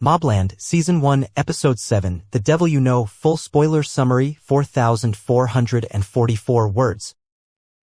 MobLand, Season 1, Episode 7, The Devil You Know. Full spoiler summary, 4,444 words.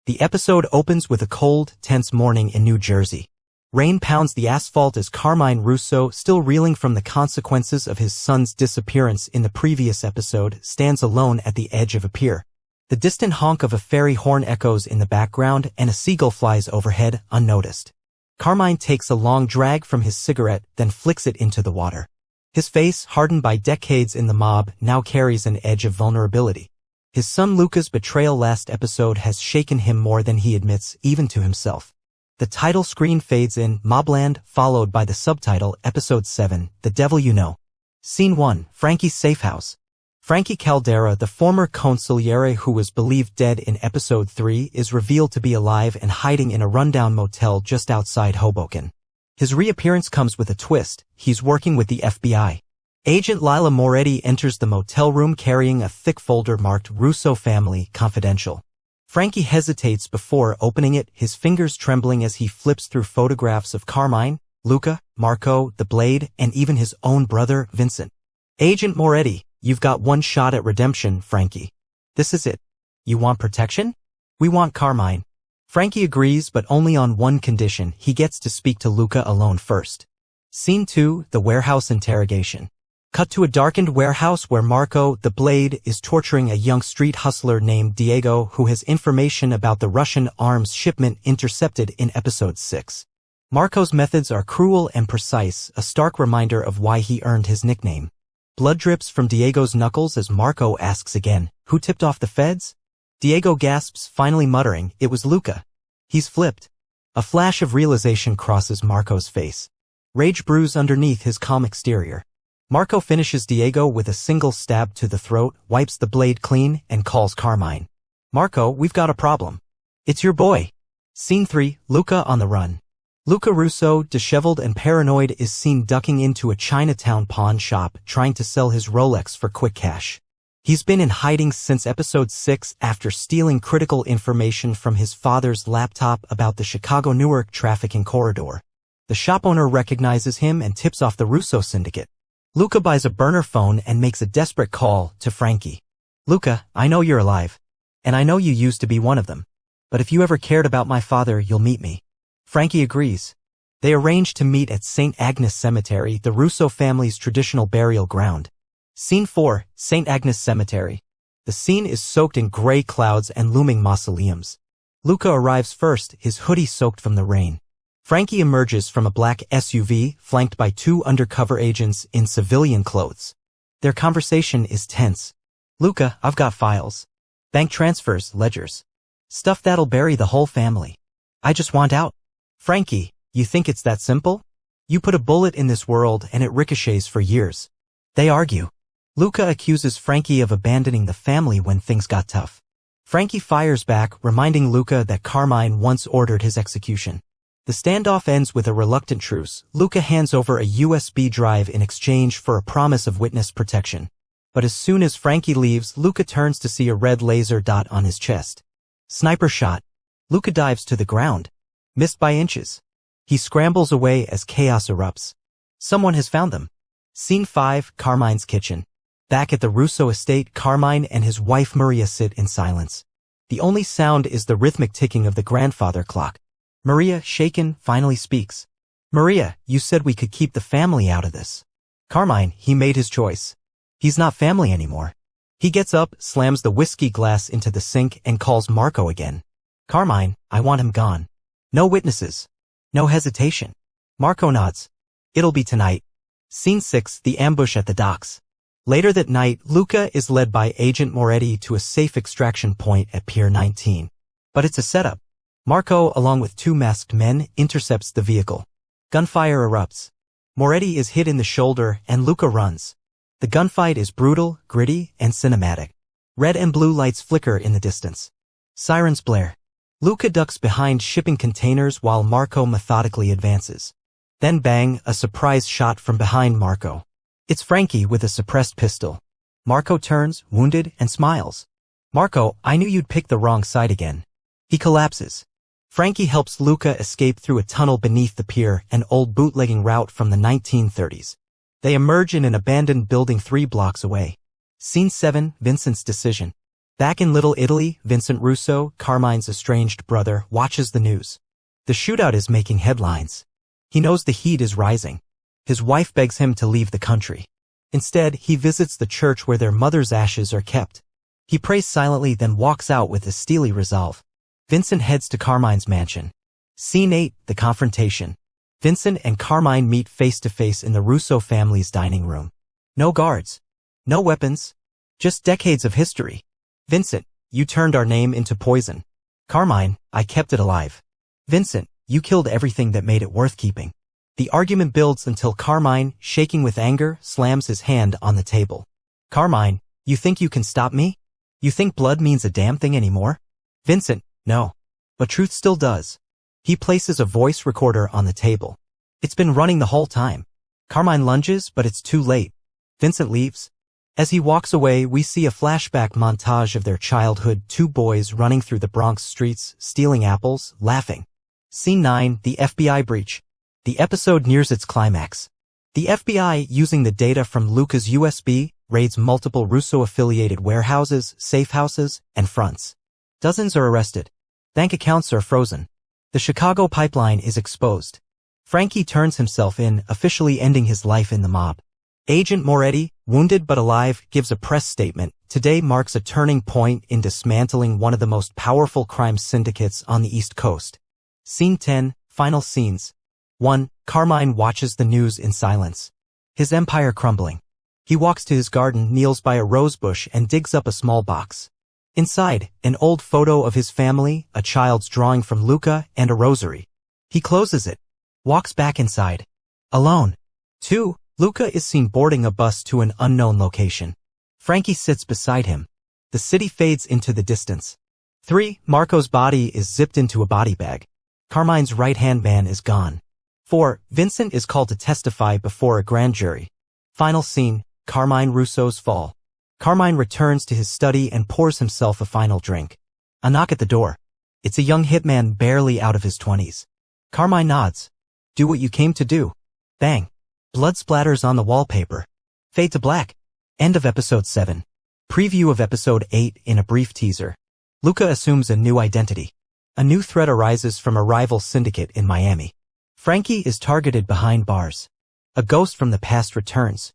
The episode opens with a cold, tense morning in New Jersey. Rain pounds the asphalt as Carmine Russo, still reeling from the consequences of his son's disappearance in the previous episode, stands alone at the edge of a pier. The distant honk of a ferry horn echoes in the background and a seagull flies overhead, unnoticed. Carmine takes a long drag from his cigarette, then flicks it into the water. His face, hardened by decades in the mob, now carries an edge of vulnerability. His son Luca's betrayal last episode has shaken him more than he admits, even to himself. The title screen fades in, MobLand, followed by the subtitle, Episode 7, The Devil You Know. Scene 1, Frankie's safe house. Frankie Caldera, the former consigliere who was believed dead in Episode 3, is revealed to be alive and hiding in a rundown motel just outside Hoboken. His reappearance comes with a twist. He's working with the FBI. Agent Lila Moretti enters the motel room carrying a thick folder marked Russo Family Confidential. Frankie hesitates before opening it, his fingers trembling as he flips through photographs of Carmine, Luca, Marco, the Blade, and even his own brother, Vincent. Agent Moretti, you've got one shot at redemption, Frankie. This is it. You want protection? We want Carmine. Frankie agrees, but only on one condition: he gets to speak to Luca alone first. Scene 2, The Warehouse Interrogation. Cut to a darkened warehouse where Marco, the Blade, is torturing a young street hustler named Diego who has information about the Russian arms shipment intercepted in Episode 6. Marco's methods are cruel and precise, a stark reminder of why he earned his nickname. Blood drips from Diego's knuckles as Marco asks again, who tipped off the feds? Diego gasps, finally muttering, it was Luca. He's flipped. A flash of realization crosses Marco's face. Rage brews underneath his calm exterior. Marco finishes Diego with a single stab to the throat, wipes the blade clean, and calls Carmine. Marco, we've got a problem. It's your boy. Scene 3, Luca on the run. Luca Russo, disheveled and paranoid, is seen ducking into a Chinatown pawn shop trying to sell his Rolex for quick cash. He's been in hiding since Episode 6 after stealing critical information from his father's laptop about the Chicago-Newark trafficking corridor. The shop owner recognizes him and tips off the Russo syndicate. Luca buys a burner phone and makes a desperate call to Frankie. Luca, I know you're alive. And I know you used to be one of them. But if you ever cared about my father, you'll meet me. Frankie agrees. They arrange to meet at St. Agnes Cemetery, the Russo family's traditional burial ground. Scene 4, St. Agnes Cemetery. The scene is soaked in gray clouds and looming mausoleums. Luca arrives first, his hoodie soaked from the rain. Frankie emerges from a black SUV, flanked by two undercover agents in civilian clothes. Their conversation is tense. Luca, I've got files. Bank transfers, ledgers. Stuff that'll bury the whole family. I just want out. Frankie, you think it's that simple? You put a bullet in this world and it ricochets for years. They argue. Luca accuses Frankie of abandoning the family when things got tough. Frankie fires back, reminding Luca that Carmine once ordered his execution. The standoff ends with a reluctant truce. Luca hands over a USB drive in exchange for a promise of witness protection. But as soon as Frankie leaves, Luca turns to see a red laser dot on his chest. Sniper shot. Luca dives to the ground. Missed by inches. He scrambles away as chaos erupts. Someone has found them. Scene 5, Carmine's kitchen. Back at the Russo estate, Carmine and his wife Maria sit in silence. The only sound is the rhythmic ticking of the grandfather clock. Maria, shaken, finally speaks. Maria, you said we could keep the family out of this. Carmine, he made his choice. He's not family anymore. He gets up, slams the whiskey glass into the sink, and calls Marco again. Carmine, I want him gone. No witnesses. No hesitation. Marco nods. It'll be tonight. Scene 6, The Ambush at the Docks. Later that night, Luca is led by Agent Moretti to a safe extraction point at Pier 19. But it's a setup. Marco, along with two masked men, intercepts the vehicle. Gunfire erupts. Moretti is hit in the shoulder and Luca runs. The gunfight is brutal, gritty, and cinematic. Red and blue lights flicker in the distance. Sirens blare. Luca ducks behind shipping containers while Marco methodically advances. Then bang, a surprise shot from behind Marco. It's Frankie with a suppressed pistol. Marco turns, wounded, and smiles. Marco, I knew you'd pick the wrong side again. He collapses. Frankie helps Luca escape through a tunnel beneath the pier, an old bootlegging route from the 1930s. They emerge in an abandoned building 3 blocks away. Scene 7, Vincent's decision. Back in Little Italy, Vincent Russo, Carmine's estranged brother, watches the news. The shootout is making headlines. He knows the heat is rising. His wife begs him to leave the country. Instead, he visits the church where their mother's ashes are kept. He prays silently, then walks out with a steely resolve. Vincent heads to Carmine's mansion. Scene 8, the confrontation. Vincent and Carmine meet face to face in the Russo family's dining room. No guards. No weapons. Just decades of history. Vincent, you turned our name into poison. Carmine, I kept it alive. Vincent, you killed everything that made it worth keeping. The argument builds until Carmine, shaking with anger, slams his hand on the table. Carmine, you think you can stop me? You think blood means a damn thing anymore? Vincent, no. But truth still does. He places a voice recorder on the table. It's been running the whole time. Carmine lunges, but it's too late. Vincent leaves. As he walks away, we see a flashback montage of their childhood, 2 boys running through the Bronx streets, stealing apples, laughing. Scene 9, the FBI breach. The episode nears its climax. The FBI, using the data from Luca's USB, raids multiple Russo-affiliated warehouses, safe houses, and fronts. Dozens are arrested. Bank accounts are frozen. The Chicago pipeline is exposed. Frankie turns himself in, officially ending his life in the mob. Agent Moretti, wounded but alive, gives a press statement. Today marks a turning point in dismantling one of the most powerful crime syndicates on the East Coast. Scene 10, final scenes. 1. Carmine watches the news in silence. His empire crumbling. He walks to his garden, kneels by a rosebush, and digs up a small box. Inside, an old photo of his family, a child's drawing from Luca, and a rosary. He closes it. Walks back inside. Alone. 2. Luca is seen boarding a bus to an unknown location. Frankie sits beside him. The city fades into the distance. 3. Marco's body is zipped into a body bag. Carmine's right-hand man is gone. 4. Vincent is called to testify before a grand jury. Final scene, Carmine Russo's fall. Carmine returns to his study and pours himself a final drink. A knock at the door. It's a young hitman barely out of his 20s. Carmine nods. Do what you came to do. Bang. Blood splatters on the wallpaper. Fade to black. End of episode 7. Preview of episode 8 in a brief teaser. Luca assumes a new identity. A new threat arises from a rival syndicate in Miami. Frankie is targeted behind bars. A ghost from the past returns.